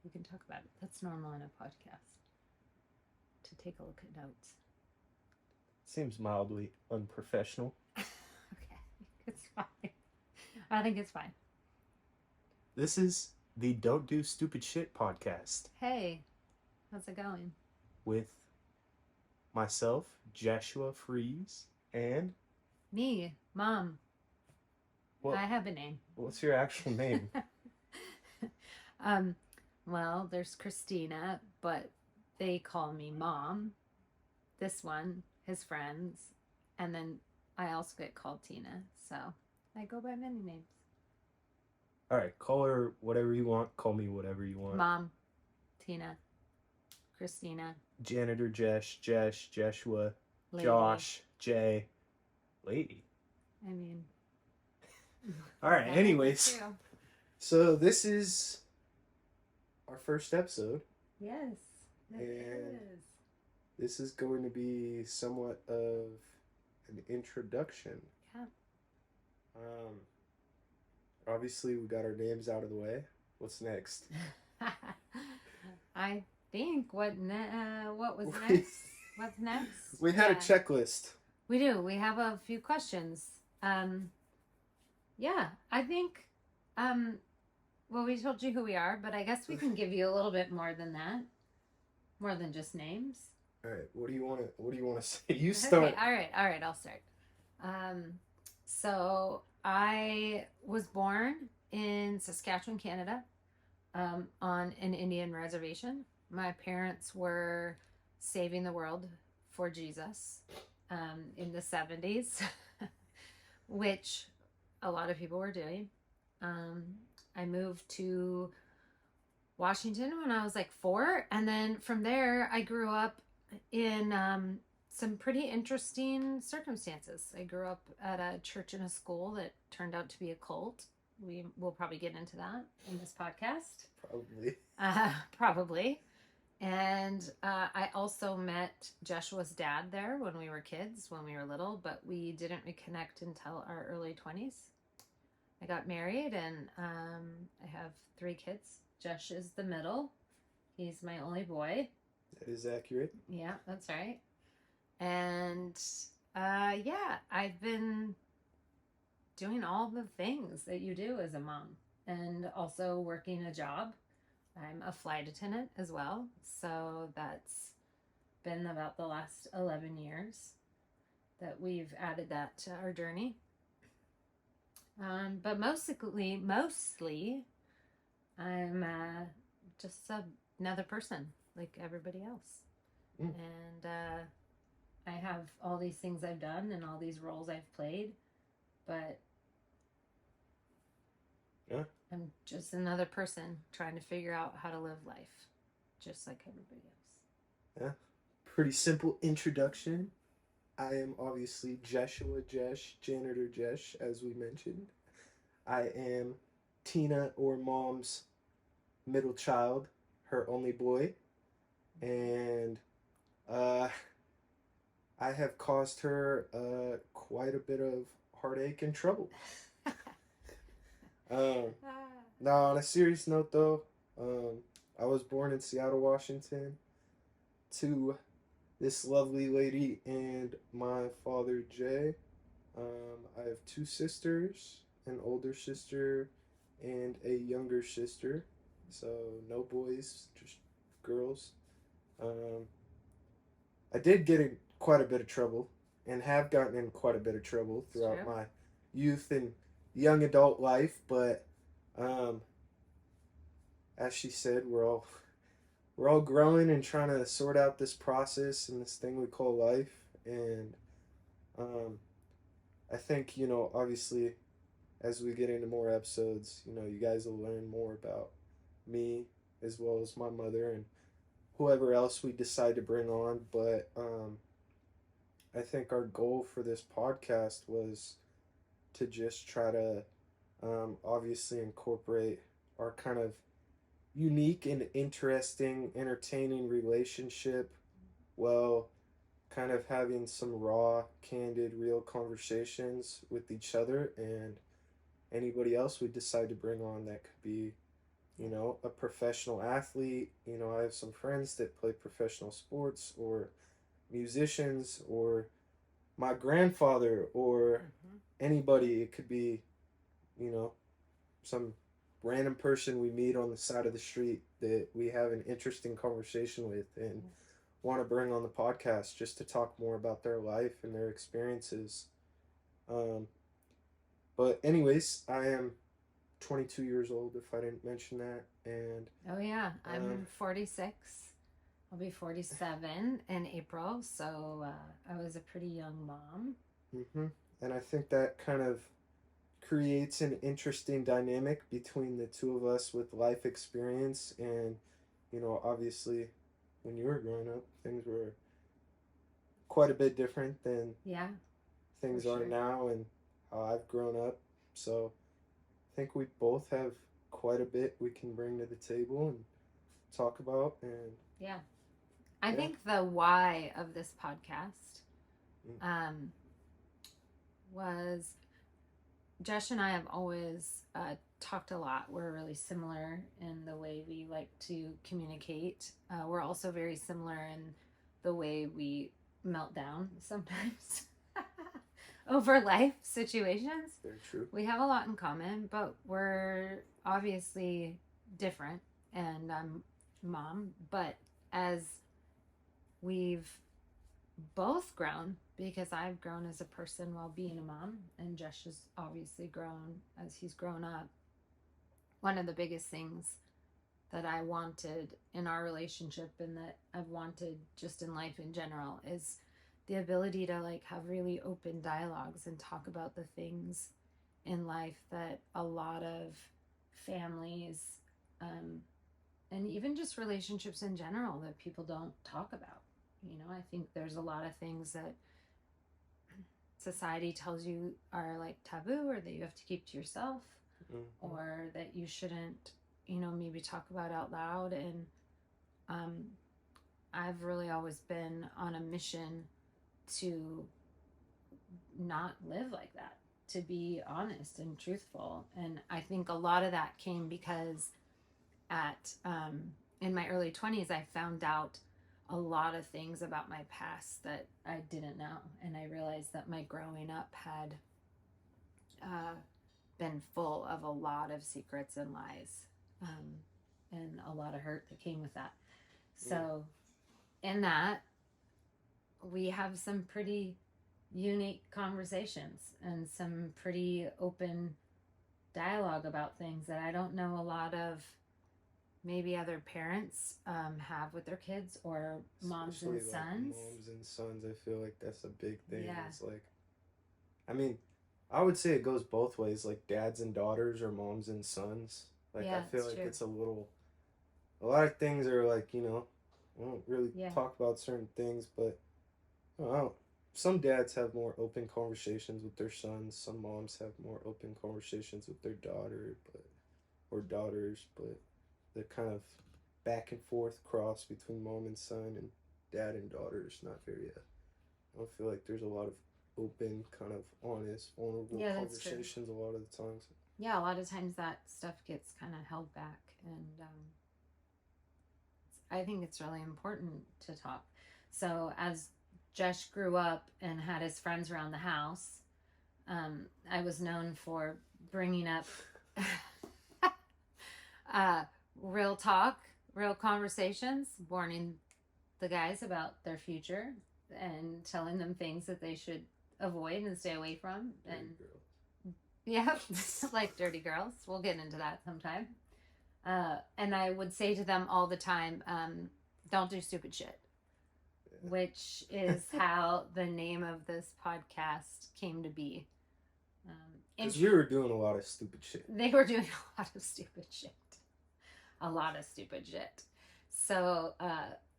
We can talk about it. That's normal in a podcast to take a look at notes. Seems mildly unprofessional. Okay, it's fine. I think it's fine. This is the Don't Do Stupid Shit podcast Hey, how's it going? with myself, Joshua Freeze, and Me, Mom. what? I have a name. What's your actual name? um, well, there's Christina, but they call me Mom. This one, his friends, and then I also get called Tina. So I go by many names. All right, call her whatever you want. Call me whatever you want. Mom, Tina, Christina, Janitor Jesh, Joshua, Lady. Josh, Jay, Lady. I mean, All right. Anyways, so this is our first episode. Yes, it And is. this is going to be somewhat of an introduction. Yeah. Obviously, we got our names out of the way. What's next? I think what was next? What's next? We had a checklist. We do. We have a few questions. Yeah, I think. Well, we told you who we are, but I guess we can give you a little bit more than that, more than just names. All right. What do you want to? What do you want to say? You start. Okay, all right. I'll start. So I was born in Saskatchewan, Canada, on an Indian reservation. My parents were saving the world for Jesus in the 70s, which a lot of people were doing. I moved to Washington when I was like 4, and then from there I grew up in some pretty interesting circumstances. I grew up at a church and a school that turned out to be a cult. We will probably get into that in this podcast. Probably. Probably. And I also met Joshua's dad there when we were kids, when we were little, but we didn't reconnect until our early 20s. I got married and I have 3 kids. Jesh is the middle. He's my only boy. That is accurate. Yeah, that's right. And yeah, I've been doing all the things that you do as a mom and also working a job. I'm a flight attendant as well. So that's been about the last 11 years that we've added that to our journey. But mostly, I'm just another person like everybody else. And I have all these things I've done and all these roles I've played, but yeah, I'm just another person trying to figure out how to live life, just like everybody else. Yeah, pretty simple introduction. I am obviously Joshua Jesh, Janitor Jesh, as we mentioned. I am Tina or Mom's middle child, her only boy, and I have caused her quite a bit of heartache and trouble. No, on a serious note though, I was born in Seattle, Washington, to this lovely lady and my father Jay. I have 2 sisters, an older sister and a younger sister. So no boys, just girls. I did get in quite a bit of trouble and have gotten in quite a bit of trouble throughout my youth and young adult life, but as she said, we're all growing and trying to sort out this process and this thing we call life. And I think, obviously as we get into more episodes, you guys will learn more about me as well as my mother and whoever else we decide to bring on. But I think our goal for this podcast was to just try to obviously incorporate our kind of unique and interesting, entertaining relationship, while kind of having some raw, candid, real conversations with each other and anybody else we decide to bring on that could be, a professional athlete. I have some friends that play professional sports or musicians or my grandfather or Mm-hmm. anybody. It could be, you know, some random person we meet on the side of the street that we have an interesting conversation with and want to bring on the podcast just to talk more about their life and their experiences. Um, but anyways, I am 22 years old if I didn't mention that, and Oh yeah, um, I'm 46. I'll be 47 in April, so I was a pretty young mom. hmm and I think that kind of creates an interesting dynamic between the two of us with life experience and obviously when you were growing up things were quite a bit different than Yeah, for things are sure. now and how I've grown up. So I think we both have quite a bit we can bring to the table and talk about. And Yeah. I yeah. think the why of this podcast Mm. um, was Jesh and I have always talked a lot. We're really similar in the way we like to communicate. We're also very similar in the way we melt down sometimes over life situations. Very true. We have a lot in common, but we're obviously different. And I'm mom, but as we've both grown, because I've grown as a person while being a mom, and Josh has obviously grown as he's grown up. One of the biggest things that I wanted in our relationship and that I've wanted just in life in general is the ability to like have really open dialogues and talk about the things in life that a lot of families um, and even just relationships in general that people don't talk about. I think there's a lot of things that society tells you are like taboo or that you have to keep to yourself Mm-hmm. or that you shouldn't, maybe talk about out loud. And um, I've really always been on a mission to not live like that, to be honest and truthful. And I think a lot of that came because at in my early 20s I found out a lot of things about my past that I didn't know, and I realized that my growing up had uh, been full of a lot of secrets and lies, and a lot of hurt that came with that. Mm. So in that we have some pretty unique conversations and some pretty open dialogue about things that I don't know a lot of maybe other parents have with their kids, or moms Especially and like sons. moms and sons, I feel like that's a big thing. Yeah. It's like, I mean, I would say it goes both ways, like dads and daughters or moms and sons. Like, I Yeah, feel it's like true. it's a lot of things are like, we don't really Yeah. talk about certain things, but I don't know. Some dads have more open conversations with their sons. Some moms have more open conversations with their daughter, but or daughters. But the kind of back and forth cross between mom and son and dad and daughter is not very. I don't feel like there's a lot of open, kind of honest, vulnerable Yeah, that's true. conversations a lot of the times. Yeah, a lot of times that stuff gets kind of held back, and I think it's really important to talk. So as Jesh grew up and had his friends around the house, I was known for bringing up uh, real talk, real conversations, warning the guys about their future and telling them things that they should avoid and stay away from. And yeah, like dirty girls. We'll get into that sometime. And I would say to them all the time, don't do stupid shit, which is how the name of this podcast came to be. Because we were doing a lot of stupid shit. They were doing a lot of stupid shit. A lot of stupid shit. So,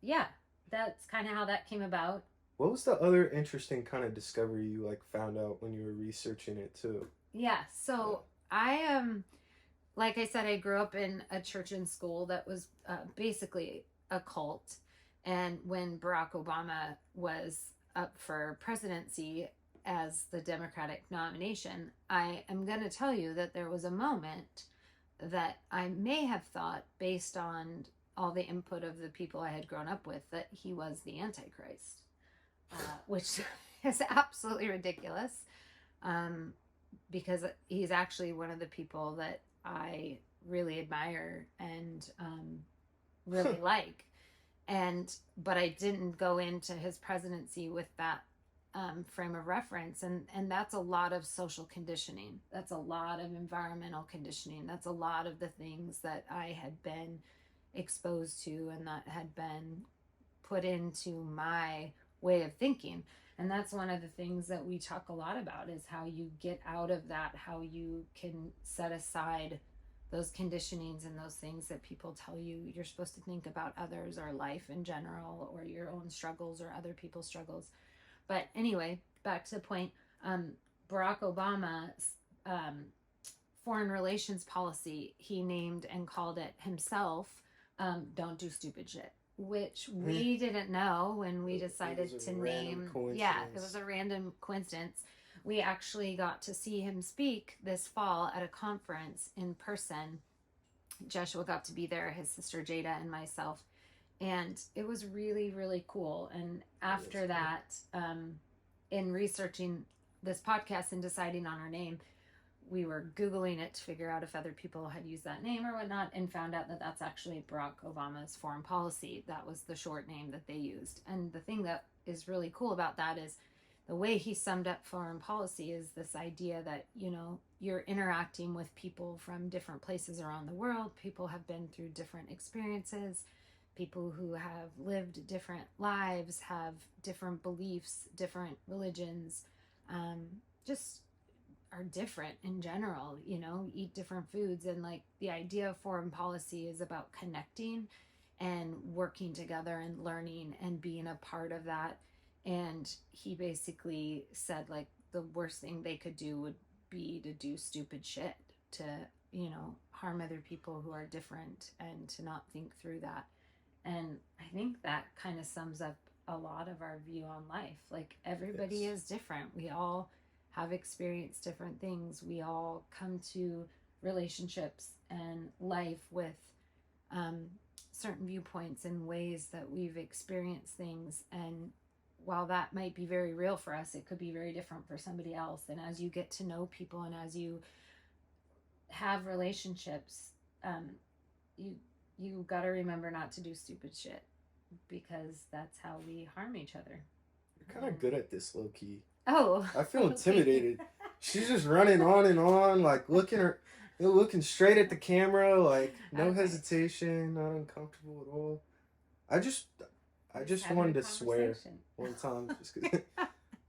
yeah, that's kind of how that came about. What was the other interesting kind of discovery you like found out when you were researching it too? Yeah, so I am, like I said, I grew up in a church and school that was basically a cult. And when Barack Obama was up for presidency as the Democratic nomination, I am going to tell you that there was a moment that I may have thought, based on all the input of the people I had grown up with, that he was the Antichrist, which is absolutely ridiculous, um, because he's actually one of the people that I really admire and really like. But I didn't go into his presidency with that frame of reference, and that's a lot of social conditioning. That's a lot of environmental conditioning. That's a lot of the things that I had been exposed to and that had been put into my way of thinking. And that's one of the things that we talk a lot about, is how you get out of that, how you can set aside those conditionings and those things that people tell you you're supposed to think about others or life in general or your own struggles or other people's struggles. But anyway, back to the point. Barack Obama's foreign relations policy, he named and called it himself, don't do stupid shit, which we didn't know when we decided to name. Yeah, it was a random coincidence. We actually got to see him speak this fall at a conference in person. Joshua got to be there, his sister Jada and myself, and it was really, really cool. And after that, in researching this podcast and deciding on our name, we were Googling it to figure out if other people had used that name or whatnot, and found out that that's actually Barack Obama's foreign policy. That was the short name that they used. And the thing that is really cool about that is the way he summed up foreign policy is this idea that, you know, you're interacting with people from different places around the world. People have been through different experiences. People who have lived different lives, have different beliefs, different religions, just are different in general, you know, eat different foods. And like, the idea of foreign policy is about connecting and working together and learning and being a part of that. And he basically said, like, the worst thing they could do would be to do stupid shit, to, you know, harm other people who are different, and to not think through that. And I think that kind of sums up a lot of our view on life. Like, everybody is different. We all have experienced different things. We all come to relationships and life with certain viewpoints and ways that we've experienced things. And while that might be very real for us, it could be very different for somebody else. And as you get to know people and as you have relationships, you got to remember not to do stupid shit, because that's how we harm each other. You're kind of good at this, low key. Oh, I feel intimidated. She's just running on and on, like looking straight at the camera, like no hesitation, not uncomfortable at all. I just wanted to swear one time, just 'cause.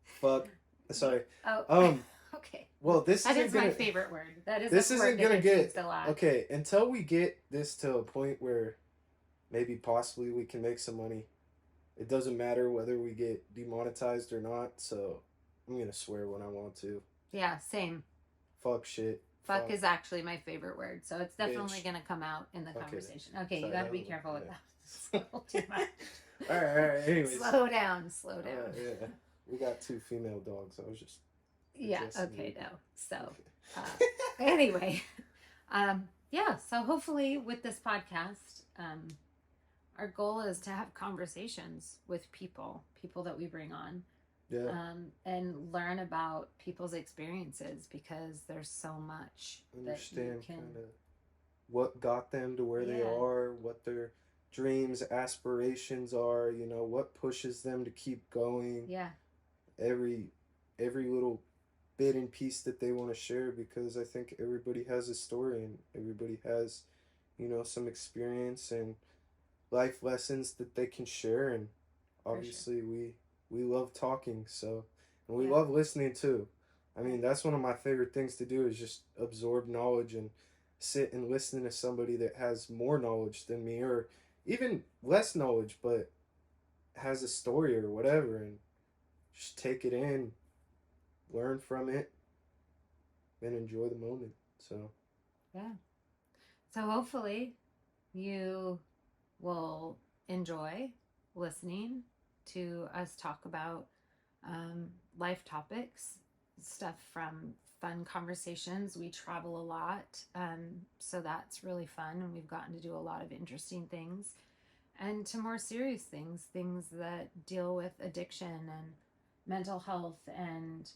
Fuck. Sorry. Oh. Okay. Well, that is my favorite word. That is. This isn't gonna get a lot. Okay until we get this to a point where maybe possibly we can make some money. It doesn't matter whether we get demonetized or not. So I'm gonna swear when I want to. Yeah, same. Fuck shit. Fuck is actually my favorite word, so it's definitely gonna come out in the conversation. Okay, you gotta be careful with that. It's a little too much. All right. Anyways, slow down. Yeah, we got 2 female dogs. I was just. Yeah. Okay. No. So, anyway, yeah. So hopefully, with this podcast, our goal is to have conversations with people that we bring on. Yeah. And learn about people's experiences, because there's so much. Understand kind of what got them to where they are, what their dreams, aspirations are, you know, what pushes them to keep going. Yeah. Every little bit and piece that they want to share, because I think everybody has a story and everybody has, you know, some experience and life lessons that they can share. And obviously we love talking, so, and we love listening too. I mean, that's one of my favorite things to do, is just absorb knowledge and sit and listen to somebody that has more knowledge than me, or even less knowledge, but has a story or whatever, and just take it in, learn from it, and enjoy the moment. So, yeah. So hopefully you will enjoy listening to us talk about life topics stuff from fun conversations. We travel a lot, so that's really fun, and we've gotten to do a lot of interesting things. And to more serious things, things that deal with addiction and mental health and,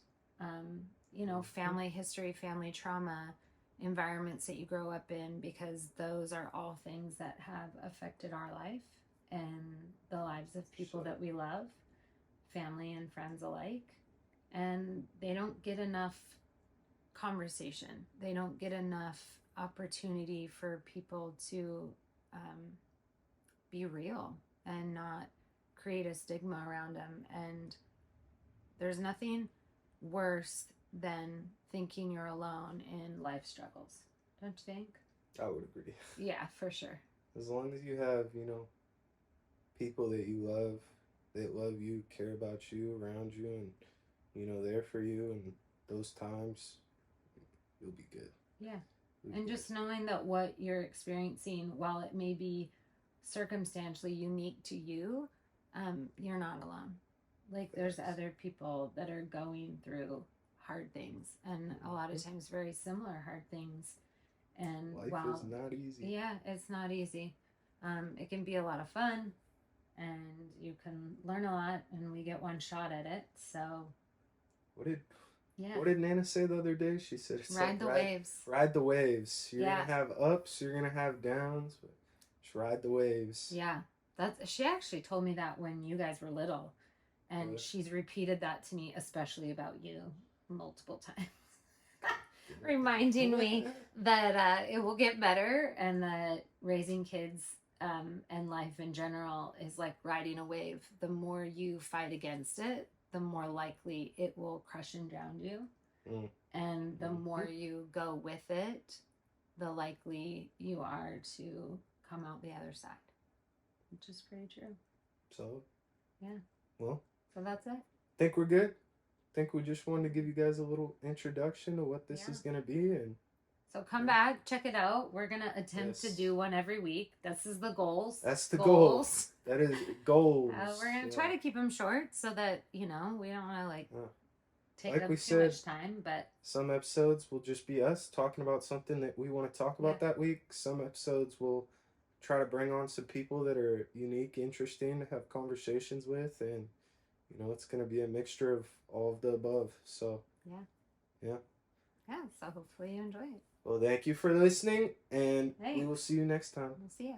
family history, family trauma, environments that you grow up in, because those are all things that have affected our life and the lives of people that we love, family and friends alike. And they don't get enough conversation. They don't get enough opportunity for people to be real and not create a stigma around them. And there's nothing worse than thinking you're alone in life struggles. Don't you think? I would agree. Yeah, for sure. As long as you have, people that you love, that love you, care about you, around you, and, there for you, and those times, you'll be good. Yeah. You'll And be just good. knowing that what you're experiencing, while it may be circumstantially unique to you, you're not alone. Like, there's other people that are going through hard things, and a lot of times very similar hard things. And Life is not easy. yeah, it's not easy. It can be a lot of fun, and you can learn a lot, and we get one shot at it. So What did Nana say the other day? She said, ride the waves. Ride the waves. You're Yeah. gonna have ups. You're gonna have downs. But just ride the waves. Yeah, she actually told me that when you guys were little, and Really? she's repeated that to me, especially about you, multiple times, reminding me that it will get better, and that raising kids and life in general is like riding a wave. The more you fight against it, the more likely it will crush and drown you. Mm. And the more you go with it, the likely you are to come out the other side, which is pretty true. So, yeah. Well, so that's it. Think we're good. Think we just wanted to give you guys a little introduction to what this is gonna be, and so come back, check it out. We're gonna attempt to do one every week. This is the goals. That's the goals. That is goals. We're gonna try to keep them short so that we don't want to take like up we too said, much time. But some episodes will just be us talking about something that we want to talk about that week. Some episodes will try to bring on some people that are unique, interesting to have conversations with, and it's going to be a mixture of all of the above. So yeah, so hopefully you enjoy it. Well, thank you for listening, and we will see you next time. We'll see ya.